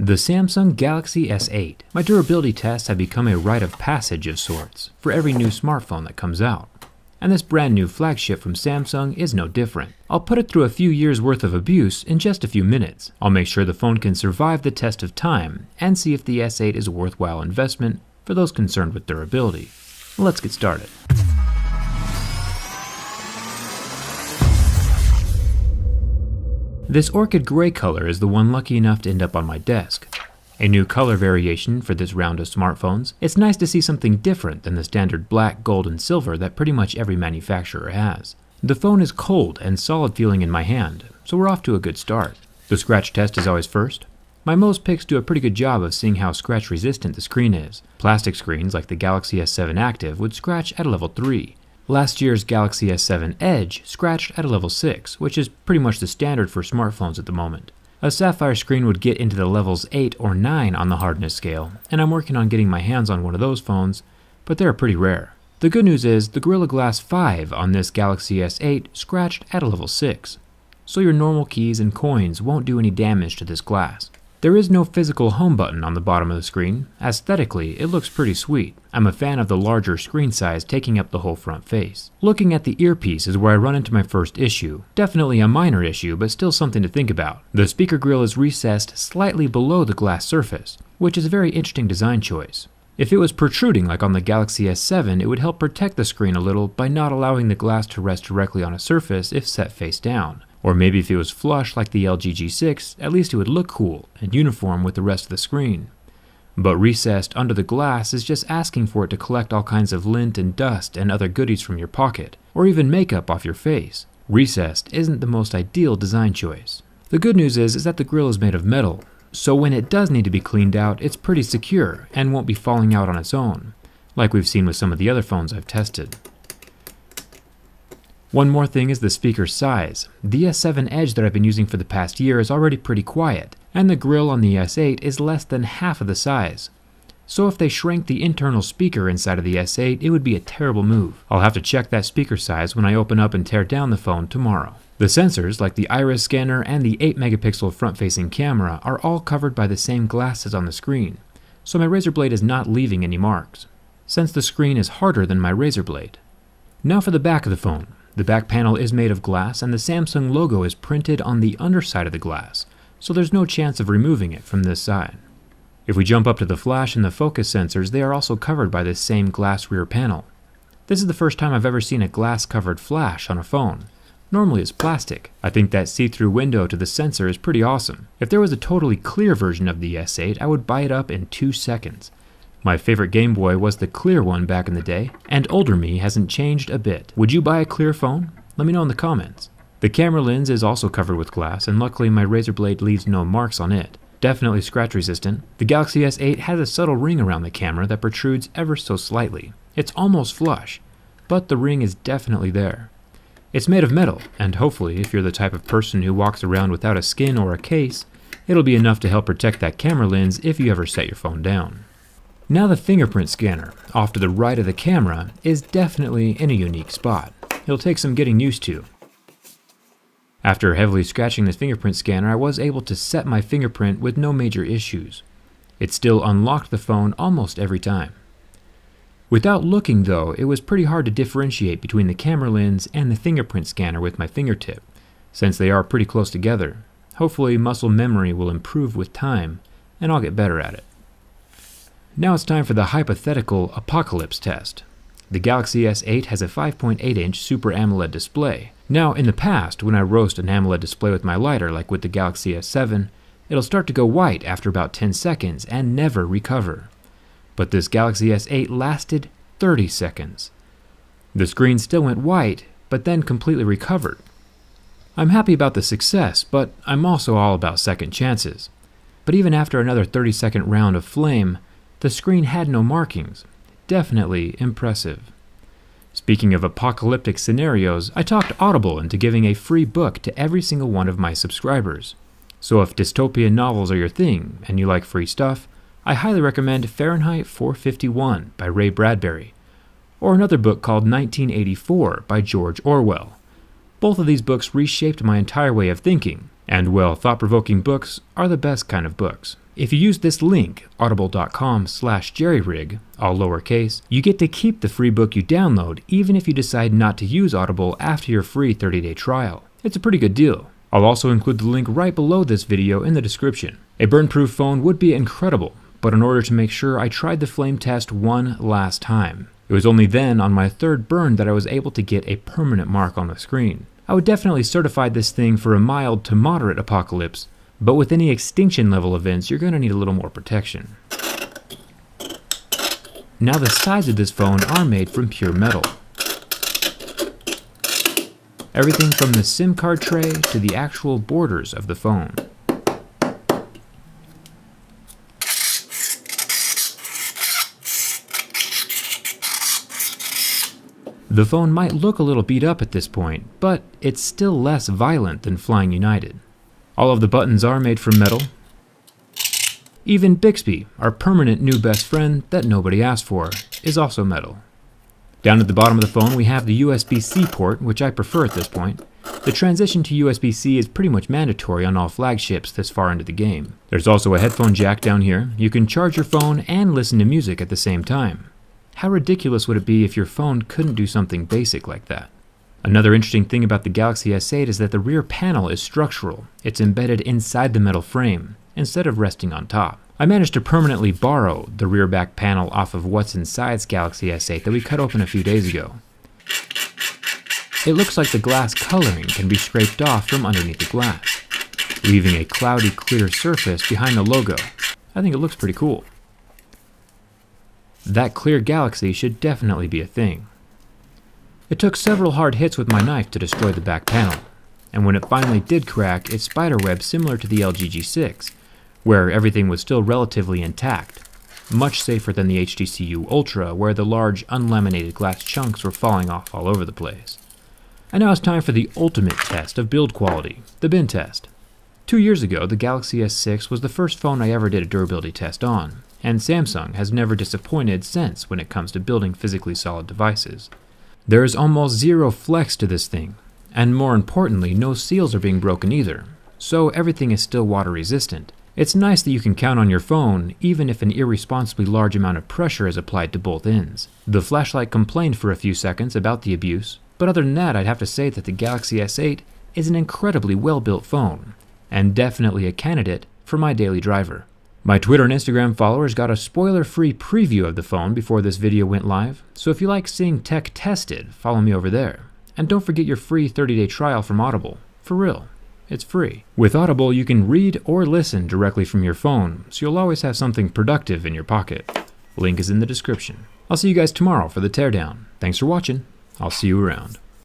The Samsung Galaxy S8. My durability tests have become a rite of passage of sorts for every new smartphone that comes out. And this brand new flagship from Samsung is no different. I'll put it through a few years worth of abuse in just a few minutes. I'll make sure the phone can survive the test of time and see if the S8 is a worthwhile investment for those concerned with durability. Let's get started. This orchid gray color is the one lucky enough to end up on my desk. A new color variation for this round of smartphones. It's nice to see something different than the standard black, gold, and silver that pretty much every manufacturer has. The phone is cold and solid feeling in my hand, so we're off to a good start. The scratch test is always first. My Mo's picks do a pretty good job of seeing how scratch resistant the screen is. Plastic screens like the Galaxy S7 Active would scratch at a level 3. Last year's Galaxy S7 Edge scratched at a level 6, which is pretty much the standard for smartphones at the moment. A sapphire screen would get into the levels 8 or 9 on the hardness scale, and I'm working on getting my hands on one of those phones, but they're pretty rare. The good news is the Gorilla Glass 5 on this Galaxy S8 scratched at a level 6, so your normal keys and coins won't do any damage to this glass. There is no physical home button on the bottom of the screen. Aesthetically, it looks pretty sweet. I'm a fan of the larger screen size taking up the whole front face. Looking at the earpiece is where I run into my first issue. Definitely a minor issue, but still something to think about. The speaker grill is recessed slightly below the glass surface, which is a very interesting design choice. If it was protruding like on the Galaxy S7, it would help protect the screen a little by not allowing the glass to rest directly on a surface if set face down. Or maybe if it was flush like the LG G6, at least it would look cool and uniform with the rest of the screen. But recessed under the glass is just asking for it to collect all kinds of lint and dust and other goodies from your pocket, or even makeup off your face. Recessed isn't the most ideal design choice. The good news is that the grill is made of metal, so when it does need to be cleaned out, it's pretty secure and won't be falling out on its own, like we've seen with some of the other phones I've tested. One more thing is the speaker size. The S7 Edge that I've been using for the past year is already pretty quiet, and the grill on the S8 is less than half of the size. So if they shrank the internal speaker inside of the S8, it would be a terrible move. I'll have to check that speaker size when I open up and tear down the phone tomorrow. The sensors, like the iris scanner and the 8-megapixel front-facing camera, are all covered by the same glass as on the screen, so my razor blade is not leaving any marks, since the screen is harder than my razor blade. Now for the back of the phone. The back panel is made of glass and the Samsung logo is printed on the underside of the glass, so there's no chance of removing it from this side. If we jump up to the flash and the focus sensors, they are also covered by this same glass rear panel. This is the first time I've ever seen a glass-covered flash on a phone. Normally it's plastic. I think that see-through window to the sensor is pretty awesome. If there was a totally clear version of the S8, I would buy it up in 2 seconds. My favorite Game Boy was the clear one back in the day, and older me hasn't changed a bit. Would you buy a clear phone? Let me know in the comments. The camera lens is also covered with glass, and luckily my razor blade leaves no marks on it. Definitely scratch resistant. The Galaxy S8 has a subtle ring around the camera that protrudes ever so slightly. It's almost flush, but the ring is definitely there. It's made of metal, and hopefully if you're the type of person who walks around without a skin or a case, it'll be enough to help protect that camera lens if you ever set your phone down. Now the fingerprint scanner, off to the right of the camera, is definitely in a unique spot. It'll take some getting used to. After heavily scratching the fingerprint scanner, I was able to set my fingerprint with no major issues. It still unlocked the phone almost every time. Without looking though, it was pretty hard to differentiate between the camera lens and the fingerprint scanner with my fingertip, since they are pretty close together. Hopefully muscle memory will improve with time, and I'll get better at it. Now it's time for the hypothetical apocalypse test. The Galaxy S8 has a 5.8-inch Super AMOLED display. Now in the past, when I roast an AMOLED display with my lighter like with the Galaxy S7, it'll start to go white after about 10 seconds and never recover. But this Galaxy S8 lasted 30 seconds. The screen still went white, but then completely recovered. I'm happy about the success, but I'm also all about second chances. But even after another 30-second round of flame, the screen had no markings. Definitely impressive. Speaking of apocalyptic scenarios, I talked Audible into giving a free book to every single one of my subscribers. So if dystopian novels are your thing and you like free stuff, I highly recommend Fahrenheit 451 by Ray Bradbury, or another book called 1984 by George Orwell. Both of these books reshaped my entire way of thinking, and well, thought-provoking books are the best kind of books. If you use this link, audible.com/jerryrig, all lowercase, you get to keep the free book you download even if you decide not to use Audible after your free 30-day trial. It's a pretty good deal. I'll also include the link right below this video in the description. A burn-proof phone would be incredible, but in order to make sure, I tried the flame test one last time. It was only then, on my third burn, that I was able to get a permanent mark on the screen. I would definitely certify this thing for a mild to moderate apocalypse, but with any extinction level events, you're going to need a little more protection. Now the sides of this phone are made from pure metal. Everything from the SIM card tray to the actual borders of the phone. The phone might look a little beat up at this point, but it's still less violent than Flying United. All of the buttons are made from metal. Even Bixby, our permanent new best friend that nobody asked for, is also metal. Down at the bottom of the phone we have the USB-C port, which I prefer at this point. The transition to USB-C is pretty much mandatory on all flagships this far into the game. There's also a headphone jack down here. You can charge your phone and listen to music at the same time. How ridiculous would it be if your phone couldn't do something basic like that? Another interesting thing about the Galaxy S8 is that the rear panel is structural. It's embedded inside the metal frame, instead of resting on top. I managed to permanently borrow the rear back panel off of What's Inside's Galaxy S8 that we cut open a few days ago. It looks like the glass coloring can be scraped off from underneath the glass, leaving a cloudy clear surface behind the logo. I think it looks pretty cool. That clear Galaxy should definitely be a thing. It took several hard hits with my knife to destroy the back panel, and when it finally did crack, it spiderwebbed similar to the LG G6, where everything was still relatively intact, much safer than the HTC Ultra, where the large unlaminated glass chunks were falling off all over the place. And now it's time for the ultimate test of build quality, the bin test. 2 years ago, the Galaxy S6 was the first phone I ever did a durability test on, and Samsung has never disappointed since when it comes to building physically solid devices. There is almost zero flex to this thing, and more importantly, no seals are being broken either, so everything is still water resistant. It's nice that you can count on your phone, even if an irresponsibly large amount of pressure is applied to both ends. The flashlight complained for a few seconds about the abuse, but other than that, I'd have to say that the Galaxy S8 is an incredibly well-built phone, and definitely a candidate for my daily driver. My Twitter and Instagram followers got a spoiler-free preview of the phone before this video went live, so if you like seeing tech tested, follow me over there. And don't forget your free 30-day trial from Audible. For real, it's free. With Audible, you can read or listen directly from your phone, so you'll always have something productive in your pocket. Link is in the description. I'll see you guys tomorrow for the teardown. Thanks for watching. I'll see you around.